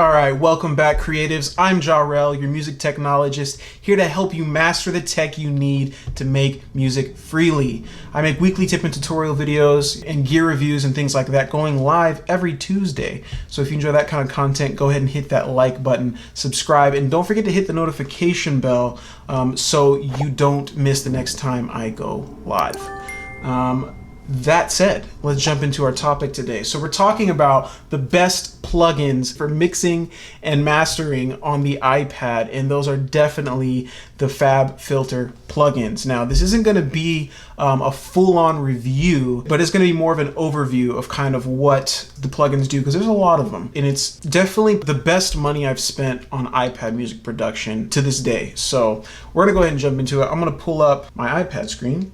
All right, welcome back, creatives. I'm Jahrell, your music technologist, here to help you master the tech you need to make music freely. I make weekly tip and tutorial videos and gear reviews and things like that going live every Tuesday. So if you enjoy that kind of content, go ahead and hit that like button, subscribe, and don't forget to hit the notification bell so you don't miss the next time I go live. That said, let's jump into our topic today. So we're talking about the best plugins for mixing and mastering on the iPad, and those are definitely the FabFilter plugins. Now, this isn't going to be a full-on review, but it's going to be more of an overview of kind of what the plugins do, because there's a lot of them, and it's definitely the best money I've spent on iPad music production to this day. So we're going to go ahead and jump into it. I'm going to pull up my iPad screen,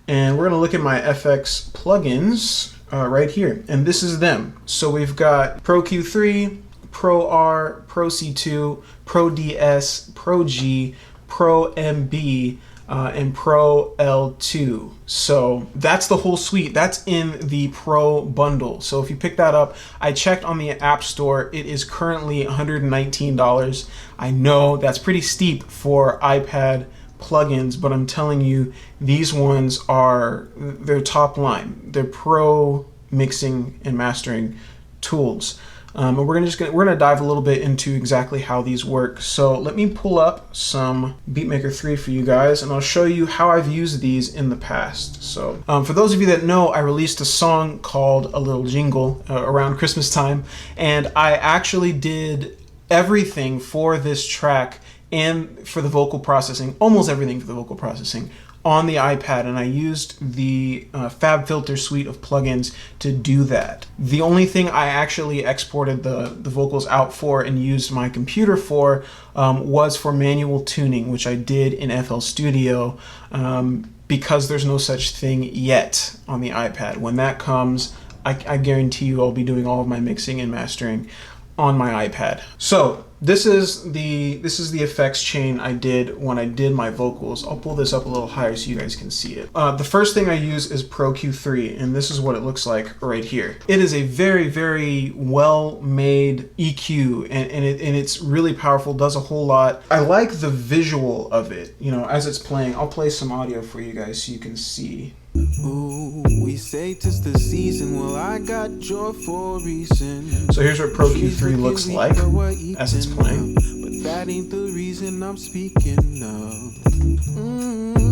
and we're going to look at my FX plugins right here, and this is them. So we've got Pro Q3, Pro R, Pro C2, Pro DS, Pro G, Pro MB, and Pro L2. So that's the whole suite. That's in the Pro bundle. So if you pick that up, I checked on the App Store. It is currently $119. I know that's pretty steep for iPad plugins, but I'm telling you, these ones are, they're top line. They're pro mixing and mastering tools. And we're gonna dive a little bit into exactly how these work. So let me pull up some Beatmaker 3 for you guys, and I'll show you how I've used these in the past. So for those of you that know, I released a song called A Little Jingle around Christmas time, and I actually did everything for this track and for the vocal processing, almost everything for the vocal processing on the iPad, and I used the FabFilter suite of plugins to do that. The only thing I actually exported the vocals out for and used my computer for was for manual tuning, which I did in FL Studio because there's no such thing yet on the iPad. When that comes, I guarantee you I'll be doing all of my mixing and mastering on my iPad. So this is the effects chain I did when I did my vocals. I'll pull this up a little higher so you guys can see it. The first thing I use is Pro Q3, and this is what it looks like right here. It is a very, very well-made EQ, and it's really powerful, does a whole lot. I like the visual of it, you know, as it's playing. I'll play some audio for you guys so you can see. Ooh, we say 'tis the season. Well, I got joy for a reason. So here's what Pro Q3 looks like as it's playing. But that ain't the reason I'm speaking of.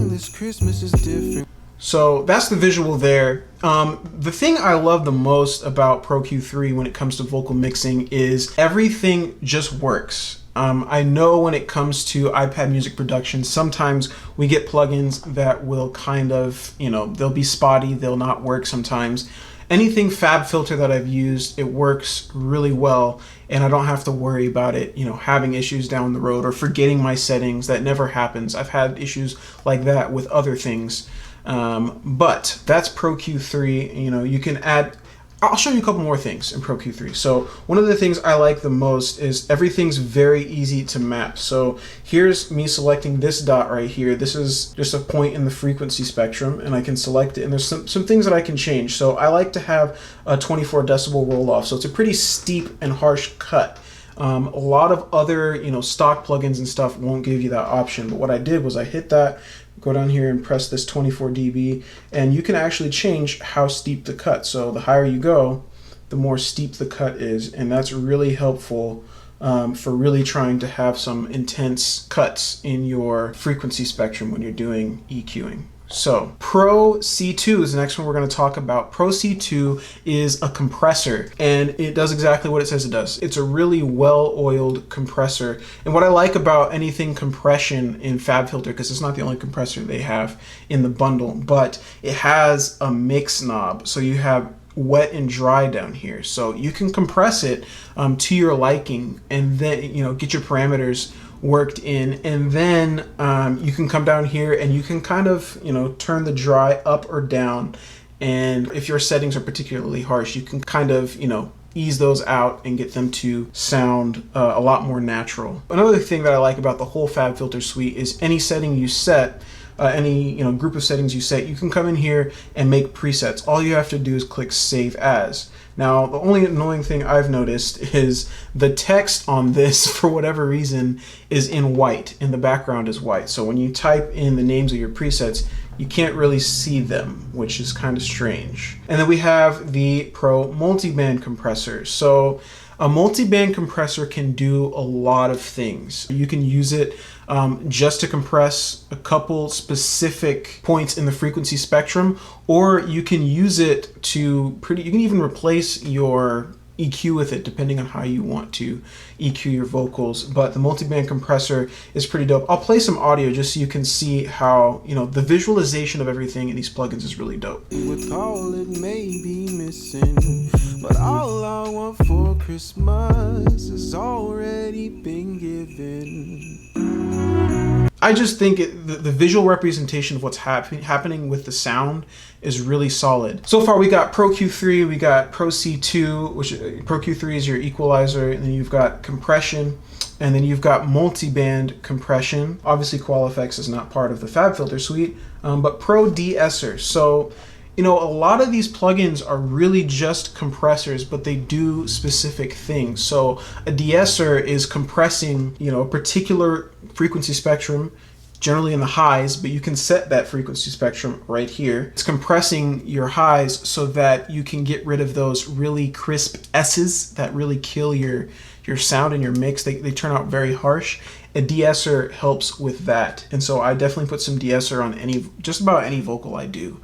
This Christmas is different. So that's the visual there. The thing I love the most about Pro Q3 when it comes to vocal mixing is everything just works. I know when it comes to iPad music production, sometimes we get plugins that will kind of, you know, they'll be spotty, they'll not work sometimes. Anything FabFilter that I've used, it works really well, and I don't have to worry about it, you know, having issues down the road or forgetting my settings. That never happens. I've had issues like that with other things. But that's Pro Q3. You know, you can add, I'll show you a couple more things in Pro Q3. So one of the things I like the most is everything's very easy to map. So here's me selecting this dot right here. This is just a point in the frequency spectrum, and I can select it, and there's some things that I can change. So I like to have a 24 decibel roll off. So it's a pretty steep and harsh cut. A lot of other, you know, stock plugins and stuff won't give you that option. But what I did was I hit that, go down here and press this 24 dB, and you can actually change how steep the cut. So the higher you go, the more steep the cut is, and that's really helpful for really trying to have some intense cuts in your frequency spectrum when you're doing EQing. So Pro C2 is the next one we're going to talk about. Pro C2 is a compressor, and it does exactly what it says it does. It's a really well-oiled compressor. And what I like about anything compression in FabFilter, because it's not the only compressor they have in the bundle, but it has a mix knob. So you have wet and dry down here. So you can compress it to your liking, and then, you know, get your parameters worked in, and then you can come down here and you can kind of, you know, turn the dry up or down, and if your settings are particularly harsh, you can kind of, you know, ease those out and get them to sound a lot more natural. Another thing that I like about the whole FabFilter suite is any setting you set, any group of settings you set, you can come in here and make presets. All you have to do is click Save As. Now, the only annoying thing I've noticed is the text on this, for whatever reason, is in white, and the background is white. So when you type in the names of your presets, you can't really see them, which is kind of strange. And then we have the Pro Multi-Band Compressor. So a multi-band compressor can do a lot of things. You can use it just to compress a couple specific points in the frequency spectrum, or you can use it to you can even replace your EQ with it, depending on how you want to EQ your vocals. But the multi-band compressor is pretty dope. I'll play some audio just so you can see how, the visualization of everything in these plugins is really dope. With all it may be missing, but all I want for Christmas has already been given. I just think the visual representation of what's happening with the sound is really solid. So far we got Pro Q3, we got Pro C2, which Pro Q3 is your equalizer, and then you've got compression, and then you've got multi-band compression. Obviously Qualifx is not part of the FabFilter suite, but Pro De-esser. So, a lot of these plugins are really just compressors, but they do specific things. So a de-esser is compressing, a particular frequency spectrum, generally in the highs, but you can set that frequency spectrum right here. It's compressing your highs so that you can get rid of those really crisp S's that really kill your sound and your mix. They turn out very harsh. A de-esser helps with that. And so I definitely put some de-esser on just about any vocal I do.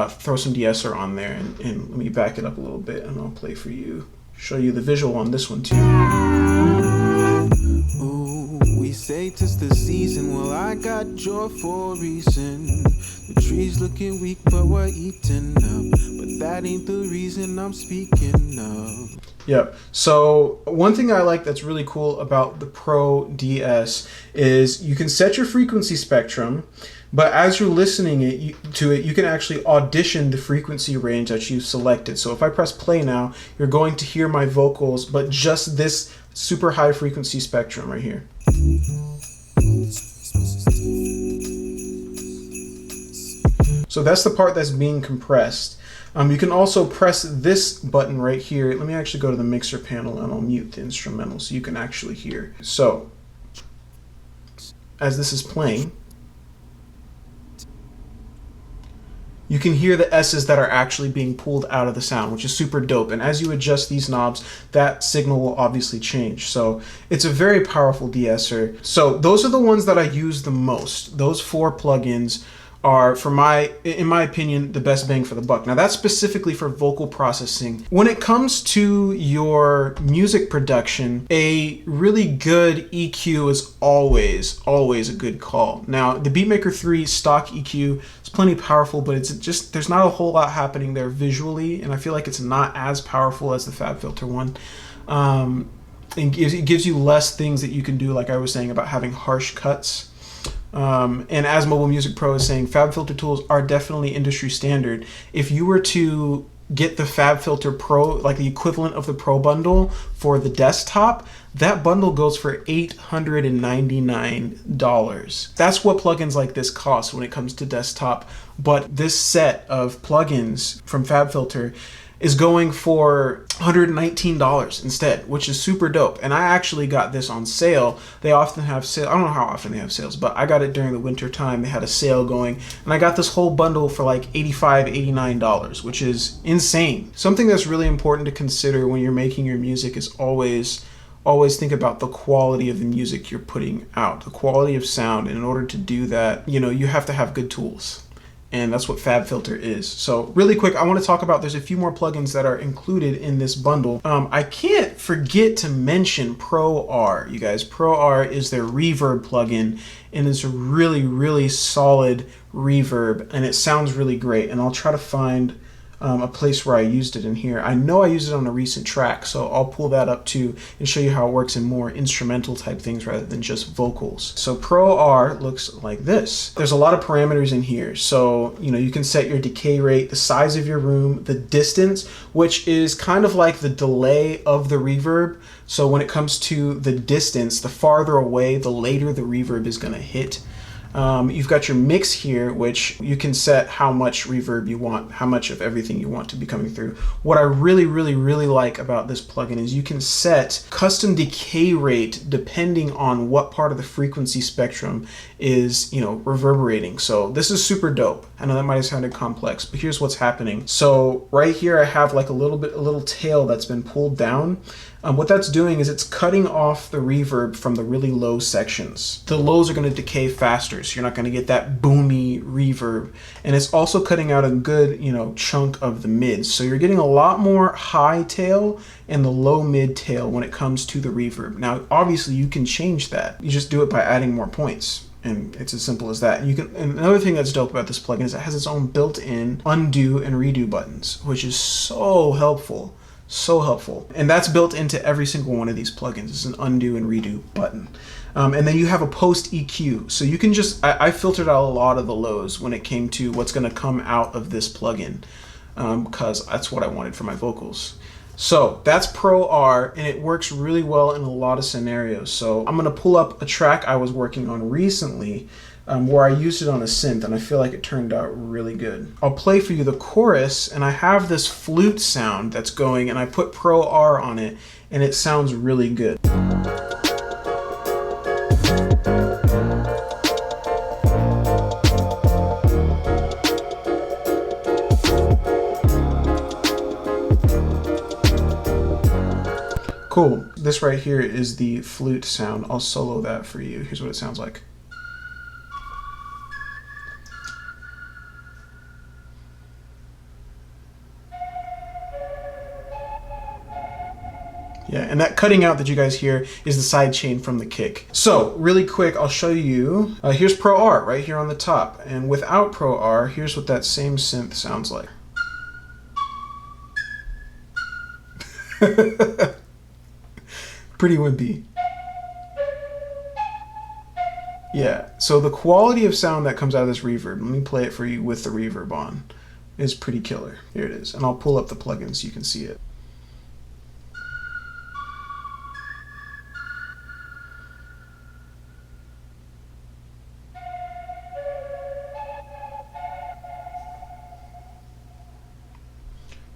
Throw some de-esser on there, and let me back it up a little bit, and I'll play for you, show you the visual on this one too. Ooh, we say 'tis the season, well I got joy for a reason. The trees looking weak but we're eating up, but that ain't the reason I'm speaking of. Yep. So one thing I like that's really cool about the Pro DS is you can set your frequency spectrum, but as you're listening to it, you can actually audition the frequency range that you've selected. So if I press play now, you're going to hear my vocals, but just this super high frequency spectrum right here. So that's the part that's being compressed. You can also press this button right here. Let me actually go to the mixer panel and I'll mute the instrumental so you can actually hear. So as this is playing, you can hear the S's that are actually being pulled out of the sound, which is super dope. And as you adjust these knobs, that signal will obviously change. So it's a very powerful de-esser. So those are the ones that I use the most. Those 4 plugins are, in my opinion, the best bang for the buck. Now that's specifically for vocal processing. When it comes to your music production, a really good EQ is always a good call. Now the Beatmaker 3 stock EQ is plenty powerful, but there's not a whole lot happening there visually, and I feel like it's not as powerful as the FabFilter one. And it gives you less things that you can do, like I was saying about having harsh cuts. And as Mobile Music Pro is saying, FabFilter tools are definitely industry standard. If you were to get the FabFilter Pro, like the equivalent of the Pro bundle for the desktop, that bundle goes for $899. That's what plugins like this cost when it comes to desktop. But this set of plugins from FabFilter is going for $119 instead, which is super dope. And I actually got this on sale. They often have sale. I don't know how often they have sales, but I got it during the winter time. They had a sale going, and I got this whole bundle for like $85, $89, which is insane. Something that's really important to consider when you're making your music is always think about the quality of the music you're putting out, the quality of sound. And in order to do that, you have to have good tools. And that's what FabFilter is. So really quick, I want to talk about, there's a few more plugins that are included in this bundle. I can't forget to mention Pro R, you guys. Pro R is their reverb plugin, and it's a really, really solid reverb, and it sounds really great. And I'll try to find a place where I used it in here. I know I used it on a recent track, so I'll pull that up too and show you how it works in more instrumental type things rather than just vocals. So Pro R looks like this. There's a lot of parameters in here. So, you can set your decay rate, the size of your room, the distance, which is kind of like the delay of the reverb. So when it comes to the distance, the farther away, the later the reverb is gonna hit. You've got your mix here, which you can set how much reverb you want, how much of everything you want to be coming through. What I really like about this plugin is you can set custom decay rate depending on what part of the frequency spectrum is, reverberating. So this is super dope. I know that might have sounded complex, but here's what's happening. So right here I have like a little tail that's been pulled down. What that's doing is it's cutting off the reverb from the really low sections. The lows are going to decay faster, so you're not going to get that boomy reverb. And it's also cutting out a good, chunk of the mids. So you're getting a lot more high tail and the low mid tail when it comes to the reverb. Now, obviously you can change that. You just do it by adding more points. And it's as simple as that. And another thing that's dope about this plugin is it has its own built-in undo and redo buttons, which is so helpful. So helpful. And that's built into every single one of these plugins. It's an undo and redo button. And then you have a post EQ. So you can just, I filtered out a lot of the lows when it came to what's going to come out of this plugin, because that's what I wanted for my vocals. So that's Pro R, and it works really well in a lot of scenarios. So I'm going to pull up a track I was working on recently where I used it on a synth, and I feel like it turned out really good. I'll play for you the chorus, and I have this flute sound that's going, and I put Pro R on it, and it sounds really good. Cool. This right here is the flute sound. I'll solo that for you. Here's what it sounds like. Yeah, and that cutting out that you guys hear is the side chain from the kick. So really quick, I'll show you. Here's Pro R right here on the top. And without Pro R, here's what that same synth sounds like. Pretty wimpy. Yeah, so the quality of sound that comes out of this reverb, let me play it for you with the reverb on, is pretty killer. Here it is. And I'll pull up the plugin so you can see it.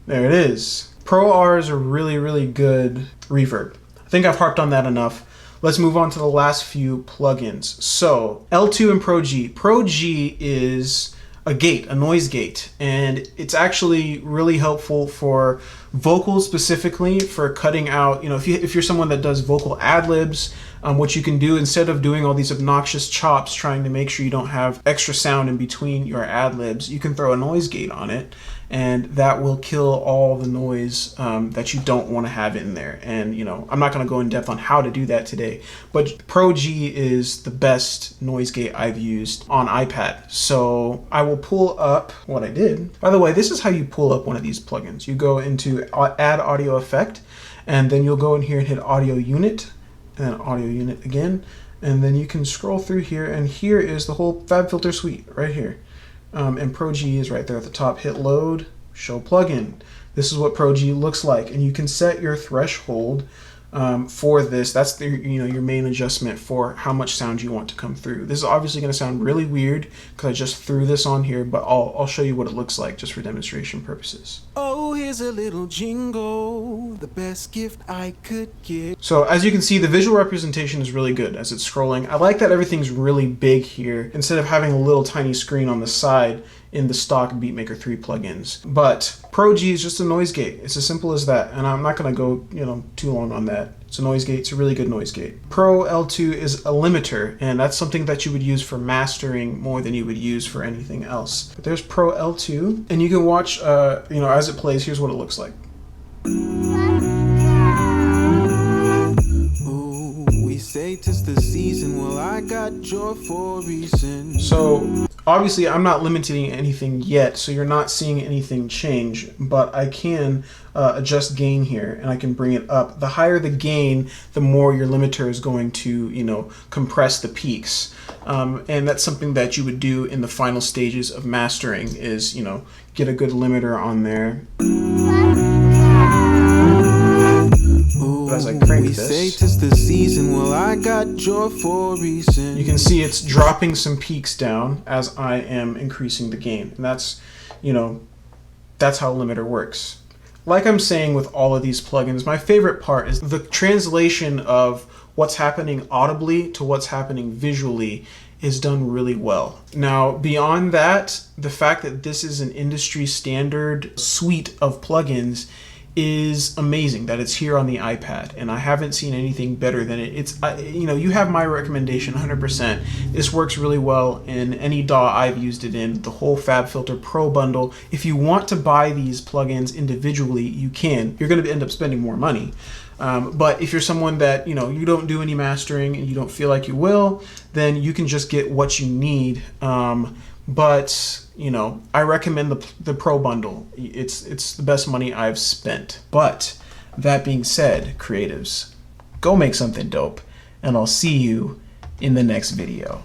There it is. Pro R is a really good reverb. I think I've harped on that enough. Let's move on to the last few plugins. So L2 and Pro G. Pro G is a gate, a noise gate, and it's actually really helpful for vocals, specifically for cutting out, if you're someone that does vocal ad-libs, what you can do instead of doing all these obnoxious chops trying to make sure you don't have extra sound in between your ad-libs, you can throw a noise gate on it, and that will kill all the noise that you don't want to have in there. And I'm not going to go in depth on how to do that today, but Pro G is the best noise gate I've used on iPad. So I will pull up what I did. By the way, this is how you pull up one of these plugins. You go into Add Audio Effect, and then you'll go in here and hit Audio Unit, and then Audio Unit again, and then you can scroll through here, and here is the whole FabFilter suite right here. And Pro G is right there at the top. Hit Load, Show Plugin. This is what Pro G looks like, and you can set your threshold for this. That's the, your main adjustment for how much sound you want to come through. This is obviously going to sound really weird because I just threw this on here, but I'll show you what it looks like just for demonstration purposes. Oh, here's a little jingle, the best gift I could give. So as you can see, the visual representation is really good as it's scrolling. I like that everything's really big here instead of having a little tiny screen on the side in the stock Beatmaker 3 plugins. But Pro G is just a noise gate. It's as simple as that, and I'm not going to go too long on that. It's a noise gate. It's a really good noise gate. Pro L2 is a limiter, and that's something that you would use for mastering more than you would use for anything else. But there's Pro L2, and you can watch as it plays. Here's what it looks like. We say 'tis the season, well I got joy for a reason. So obviously I'm not limiting anything yet, so you're not seeing anything change, but I can adjust gain here, and I can bring it up. The higher the gain, the more your limiter is going to compress the peaks, and that's something that you would do in the final stages of mastering is get a good limiter on there. But as I crank this, the season. Well, I got joy for a reason. You can see it's dropping some peaks down as I am increasing the gain. And that's, you know, that's how limiter works. Like I'm saying with all of these plugins, my favorite part is the translation of what's happening audibly to what's happening visually is done really well. Now, beyond that, the fact that this is an industry standard suite of plugins is amazing, that it's here on the iPad, and I haven't seen anything better than it. It's, you know, you have my recommendation 100%. This works really well in any DAW I've used it in, the whole FabFilter Pro bundle. If you want to buy these plugins individually, you can. You're going to end up spending more money. But if you're someone that, you know, you don't do any mastering and you don't feel like you will, then you can just get what you need. But you know, I recommend the Pro bundle. It's the best money I've spent. But that being said, creatives, go make something dope, and I'll see you in the next video.